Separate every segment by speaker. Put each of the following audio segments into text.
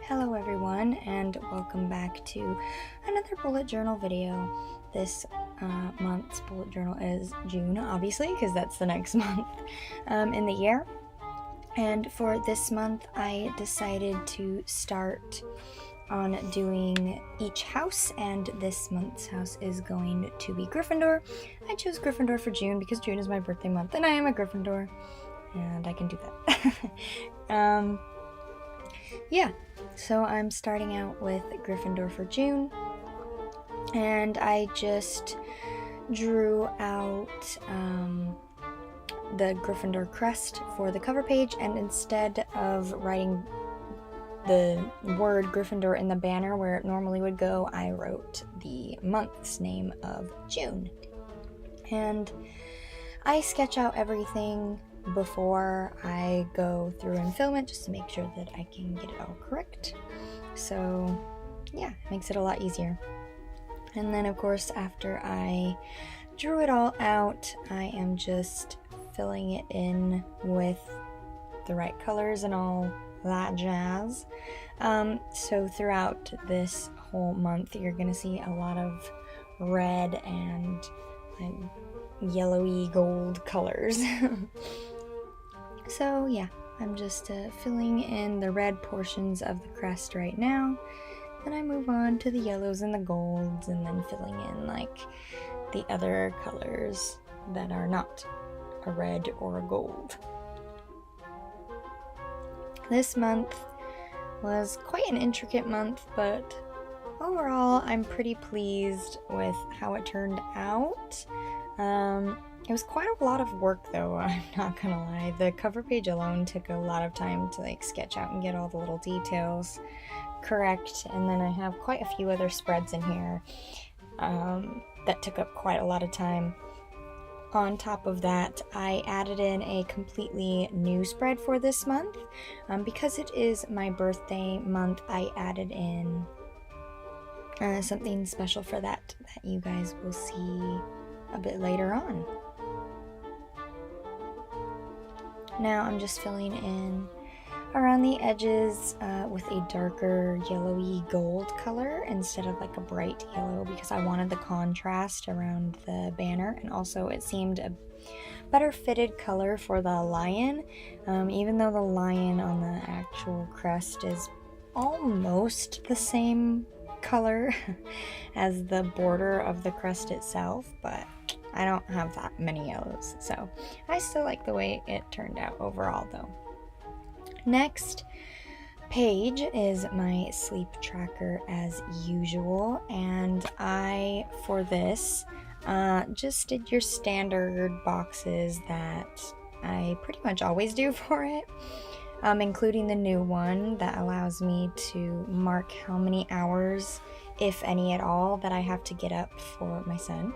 Speaker 1: Hello everyone, and welcome back to another bullet journal video. This month's bullet journal is June, obviously, because that's the next month in the year. And for this month, I decided to start on doing each house, and this month's house is going to be Gryffindor. I chose Gryffindor for June because June is my birthday month, and I am a Gryffindor, and I can do that. Yeah, so I'm starting out with Gryffindor for June, and I just drew out the Gryffindor crest for the cover page, and instead of writing the word Gryffindor in the banner where it normally would go, I wrote the month's name of June. And I sketch out everything before I go through and film it, just to make sure that I can get it all correct. So yeah, it makes it a lot easier. And then of course, after I drew it all out, I am just filling it in with the right colors and all that jazz. So throughout this whole month, you're gonna see a lot of red and yellowy gold colors. So yeah, I'm just filling in the red portions of the crest right now. Then I move on to the yellows and the golds, and then filling in like the other colors that are not a red or a gold. This month was quite an intricate month, but overall I'm pretty pleased with how it turned out. It was quite a lot of work though, I'm not gonna lie. The cover page alone took a lot of time to sketch out and get all the little details correct, and then I have quite a few other spreads in here that took up quite a lot of time. On top of that, I added in a completely new spread for this month. Because it is my birthday month, I added in something special for that you guys will see a bit later on. Now I'm just filling in around the edges with a darker yellowy gold color instead of like a bright yellow, because I wanted the contrast around the banner, and also it seemed a better fitted color for the lion, even though the lion on the actual crest is almost the same color as the border of the crest itself, but I don't have that many yellows, so I still like the way it turned out overall though. Next page is my sleep tracker as usual, and I, for this, just did your standard boxes that I pretty much always do for it, including the new one that allows me to mark how many hours, if any at all, that I have to get up for my son.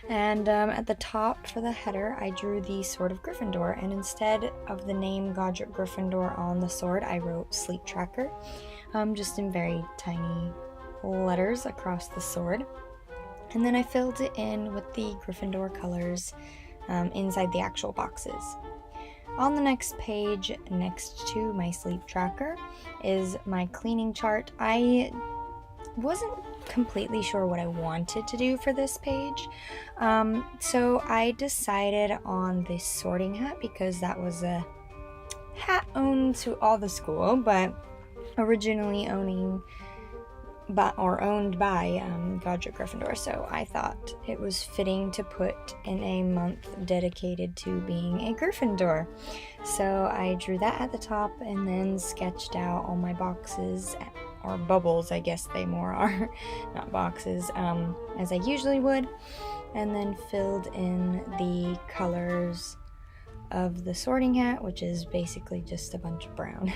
Speaker 1: And at the top for the header, I drew the Sword of Gryffindor, and instead of the name Godric Gryffindor on the sword, I wrote Sleep Tracker, just in very tiny letters across the sword. And then I filled it in with the Gryffindor colors inside the actual boxes. On the next page, next to my sleep tracker, is my cleaning chart. I wasn't completely sure what I wanted to do for this page, so I decided on this sorting hat because that was a hat owned to all the school, but originally owned by Godric Gryffindor, so I thought it was fitting to put in a month dedicated to being a Gryffindor. So I drew that at the top and then sketched out all my boxes, or bubbles I guess they more are, not boxes, as I usually would, and then filled in the colors of the sorting hat, which is basically just a bunch of brown.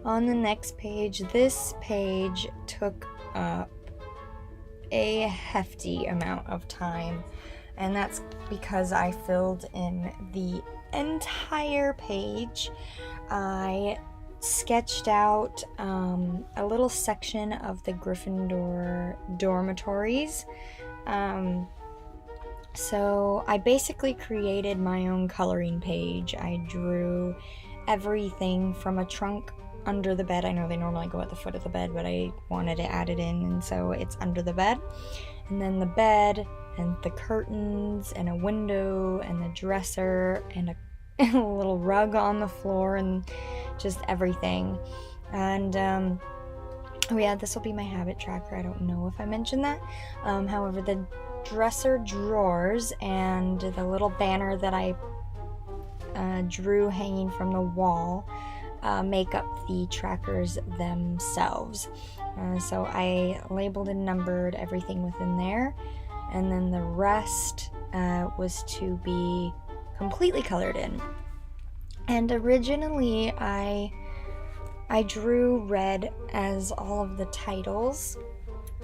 Speaker 1: On the next page, this page took up a hefty amount of time, and that's because I filled in the entire page. I sketched out a little section of the Gryffindor dormitories. So I basically created my own coloring page. I drew everything from a trunk under the bed. I know they normally go at the foot of the bed, but I wanted to add it in, and so it's under the bed. And then the bed and the curtains and a window and the dresser and a little rug on the floor and just everything. And oh yeah, this will be my habit tracker. I don't know if I mentioned that. However, the dresser drawers and the little banner that I drew hanging from the wall make up the trackers themselves. So I labeled and numbered everything within there, and then the rest was to be completely colored in. And originally I drew red as all of the titles,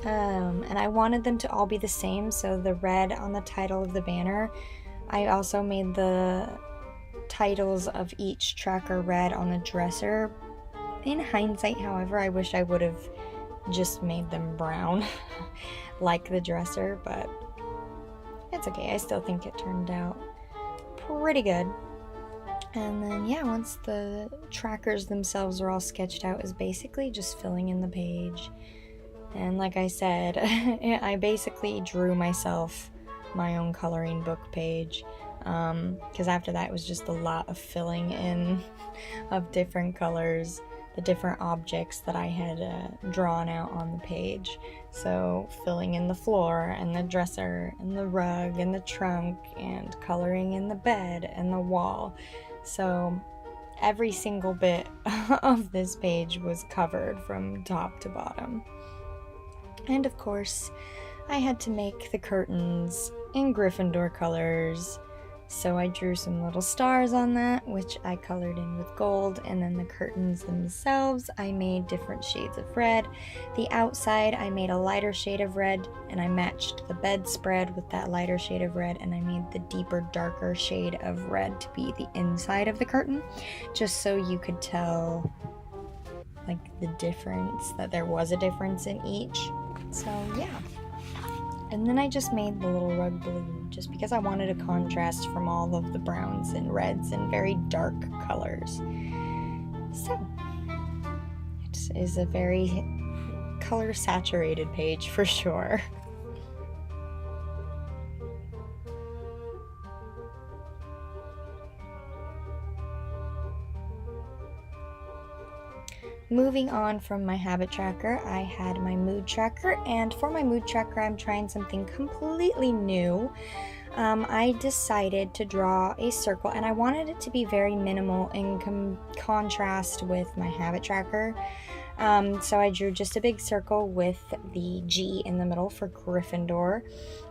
Speaker 1: and I wanted them to all be the same, so the red on the title of the banner. I also made the titles of each tracker red on the dresser. In hindsight, however, I wish I would have just made them brown like the dresser, but it's okay. I still think it turned out pretty good. And then yeah, once the trackers themselves are all sketched out, is basically just filling in the page. And like I said, I basically drew myself my own coloring book page, because after that it was just a lot of filling in of different colors, the different objects that I had drawn out on the page. So filling in the floor and the dresser and the rug and the trunk, and coloring in the bed and the wall. So every single bit of this page was covered from top to bottom. And of course, I had to make the curtains in Gryffindor colors, so I drew some little stars on that, which I colored in with gold, and then the curtains themselves I made different shades of red. The outside I made a lighter shade of red, and I matched the bedspread with that lighter shade of red, and I made the deeper, darker shade of red to be the inside of the curtain, just so you could tell like the difference, that there was a difference in each. So yeah. And then I just made the little rug blue, just because I wanted a contrast from all of the browns and reds and very dark colors. So, it is a very color-saturated page for sure. Moving on from my habit tracker, I had my mood tracker, and for my mood tracker I'm trying something completely new. I decided to draw a circle, and I wanted it to be very minimal in contrast with my habit tracker. So I drew just a big circle with the G in the middle for Gryffindor,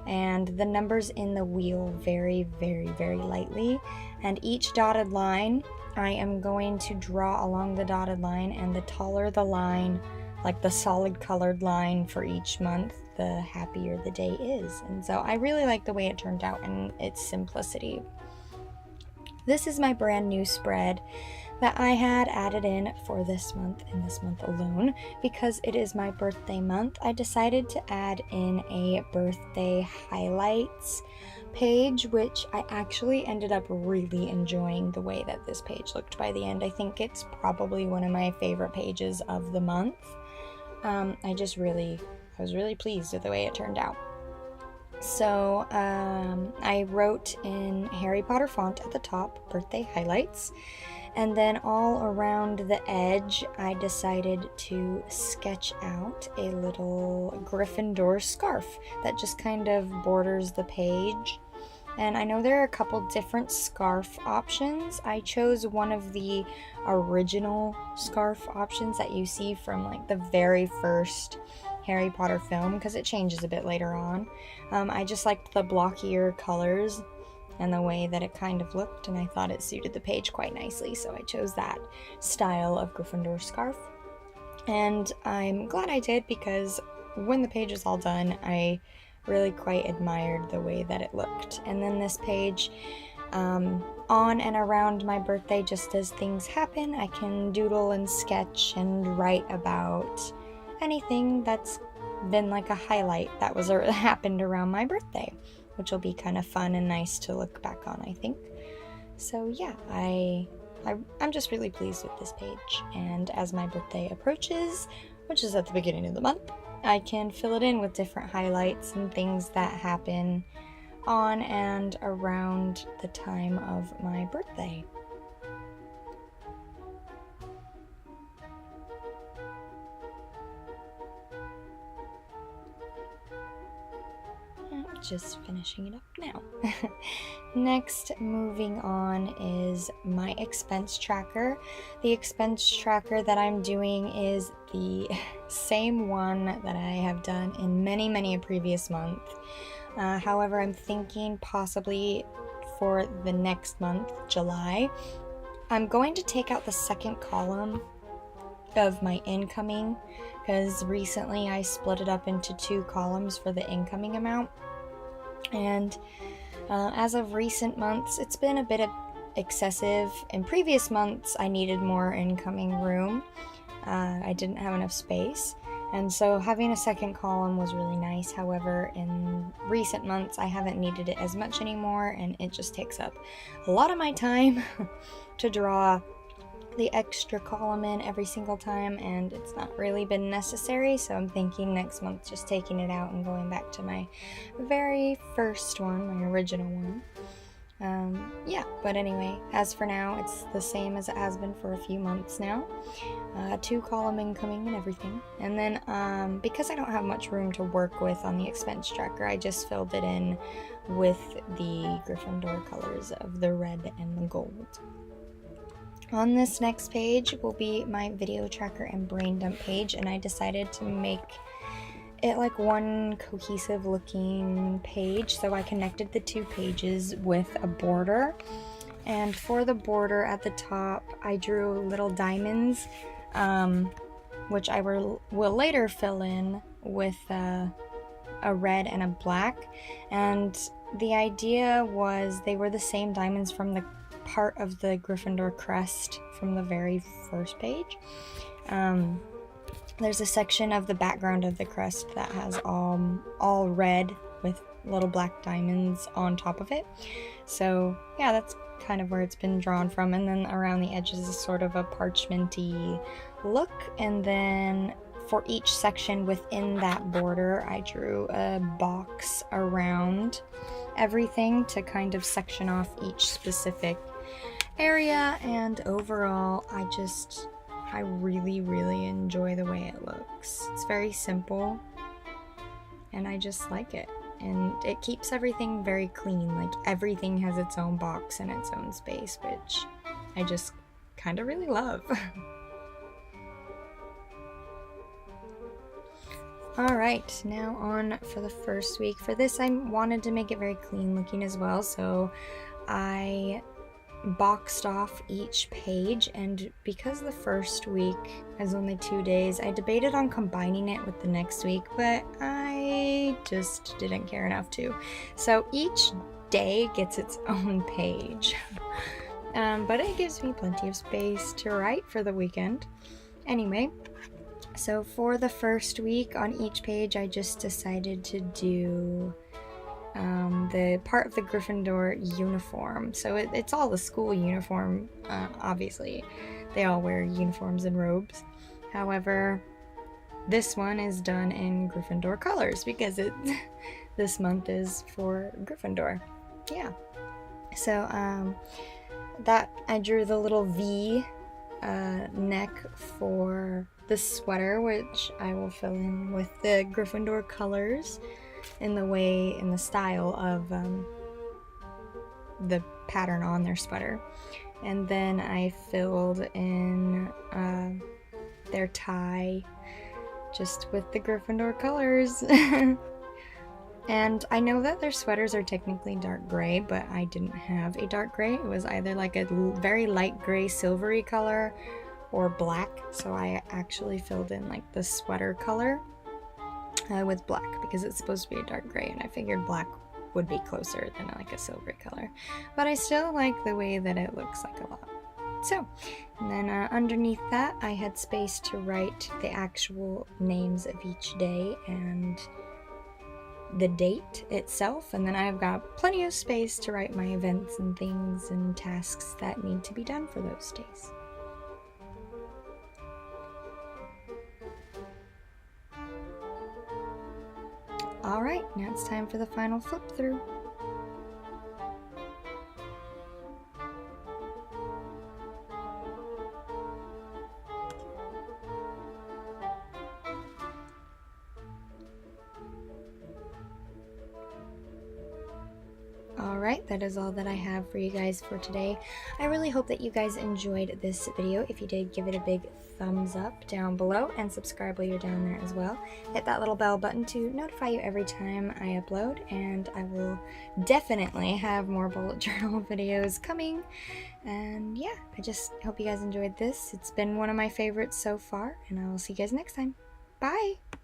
Speaker 1: and the numbers in the wheel very, very, very lightly. And each dotted line, I am going to draw along the dotted line, and the taller the line, like the solid colored line for each month, the happier the day is. And so I really like the way it turned out and its simplicity. This is my brand new spread that I had added in for this month and this month alone. Because it is my birthday month, I decided to add in a birthday highlights page, which I actually ended up really enjoying the way that this page looked by the end. I think it's probably one of my favorite pages of the month. I was really pleased with the way it turned out. So I wrote in Harry Potter font at the top, birthday highlights, and then all around the edge I decided to sketch out a little Gryffindor scarf that just kind of borders the page. And I know there are a couple different scarf options. I chose one of the original scarf options that you see from like the very first Harry Potter film, because it changes a bit later on. I just liked the blockier colors and the way that it kind of looked, and I thought it suited the page quite nicely, so I chose that style of Gryffindor scarf. And I'm glad I did, because when the page was all done, I really quite admired the way that it looked. And then this page, on and around my birthday, just as things happen, I can doodle and sketch and write about anything that's been like a highlight that was happened around my birthday, which will be kind of fun and nice to look back on, I think. So yeah, I I'm just really pleased with this page. And as my birthday approaches, which is at the beginning of the month, I can fill it in with different highlights and things that happen on and around the time of my birthday. Just finishing it up now. Next, moving on is my expense tracker. The expense tracker that I'm doing is the same one that I have done in many a previous month. However, I'm thinking possibly for the next month, July, I'm going to take out the second column of my incoming, because recently I split it up into 2 columns for the incoming amount. And as of recent months, it's been a bit excessive. In previous months, I needed more incoming room. I didn't have enough space, and so having a second column was really nice. However, in recent months, I haven't needed it as much anymore, and it just takes up a lot of my time to draw the extra column in every single time, and it's not really been necessary. So I'm thinking next month just taking it out and going back to my very first one, my original one. Yeah, but anyway, as for now, it's the same as it has been for a few months now. 2 column incoming and everything. And then because I don't have much room to work with on the expense tracker, I just filled it in with the Gryffindor colors of the red and the gold. On this next page will be my video tracker and brain dump page, and I decided to make it like one cohesive looking page, so I connected the 2 pages with a border. And for the border at the top, I drew little diamonds, which I will later fill in with a red and a black. And the idea was they were the same diamonds from the part of the Gryffindor crest from the very first page. There's a section of the background of the crest that has all red with little black diamonds on top of it. So yeah, that's kind of where it's been drawn from. And then around the edges is sort of a parchmenty look. And then for each section within that border, I drew a box around everything to kind of section off each specific area. And overall, I really enjoy the way it looks. It's very simple, and I just like it. And it keeps everything very clean. Like, everything has its own box and its own space, which I just kind of really love. Alright, now on for the first week. For this, I wanted to make it very clean looking as well, so I boxed off each page, and because the first week is only 2 days, I debated on combining it with the next week, but I just didn't care enough to. So each day gets its own page, but it gives me plenty of space to write for the weekend. Anyway, so for the first week on each page, I just decided to do the part of the Gryffindor uniform. So it's all the school uniform, obviously. They all wear uniforms and robes. However, this one is done in Gryffindor colors because this month is for Gryffindor. Yeah. So that I drew the little V neck for the sweater, which I will fill in with the Gryffindor colors in the style of the pattern on their sweater. And then I filled in their tie just with the Gryffindor colors. And I know that their sweaters are technically dark gray, but I didn't have a dark gray. It was either like a very light gray silvery color or black, so I actually filled in like the sweater color with black because it's supposed to be a dark gray, and I figured black would be closer than like a silvery color, but I still like the way that it looks like a lot. So, and then underneath that I had space to write the actual names of each day and the date itself, and then I've got plenty of space to write my events and things and tasks that need to be done for those days. Alright, now it's time for the final flip through. Alright, that is all that I have for you guys for today. I really hope that you guys enjoyed this video. If you did, give it a big thumbs up down below and subscribe while you're down there as well. Hit that little bell button to notify you every time I upload, and I will definitely have more bullet journal videos coming. And yeah, I just hope you guys enjoyed this. It's been one of my favorites so far, and I will see you guys next time. Bye!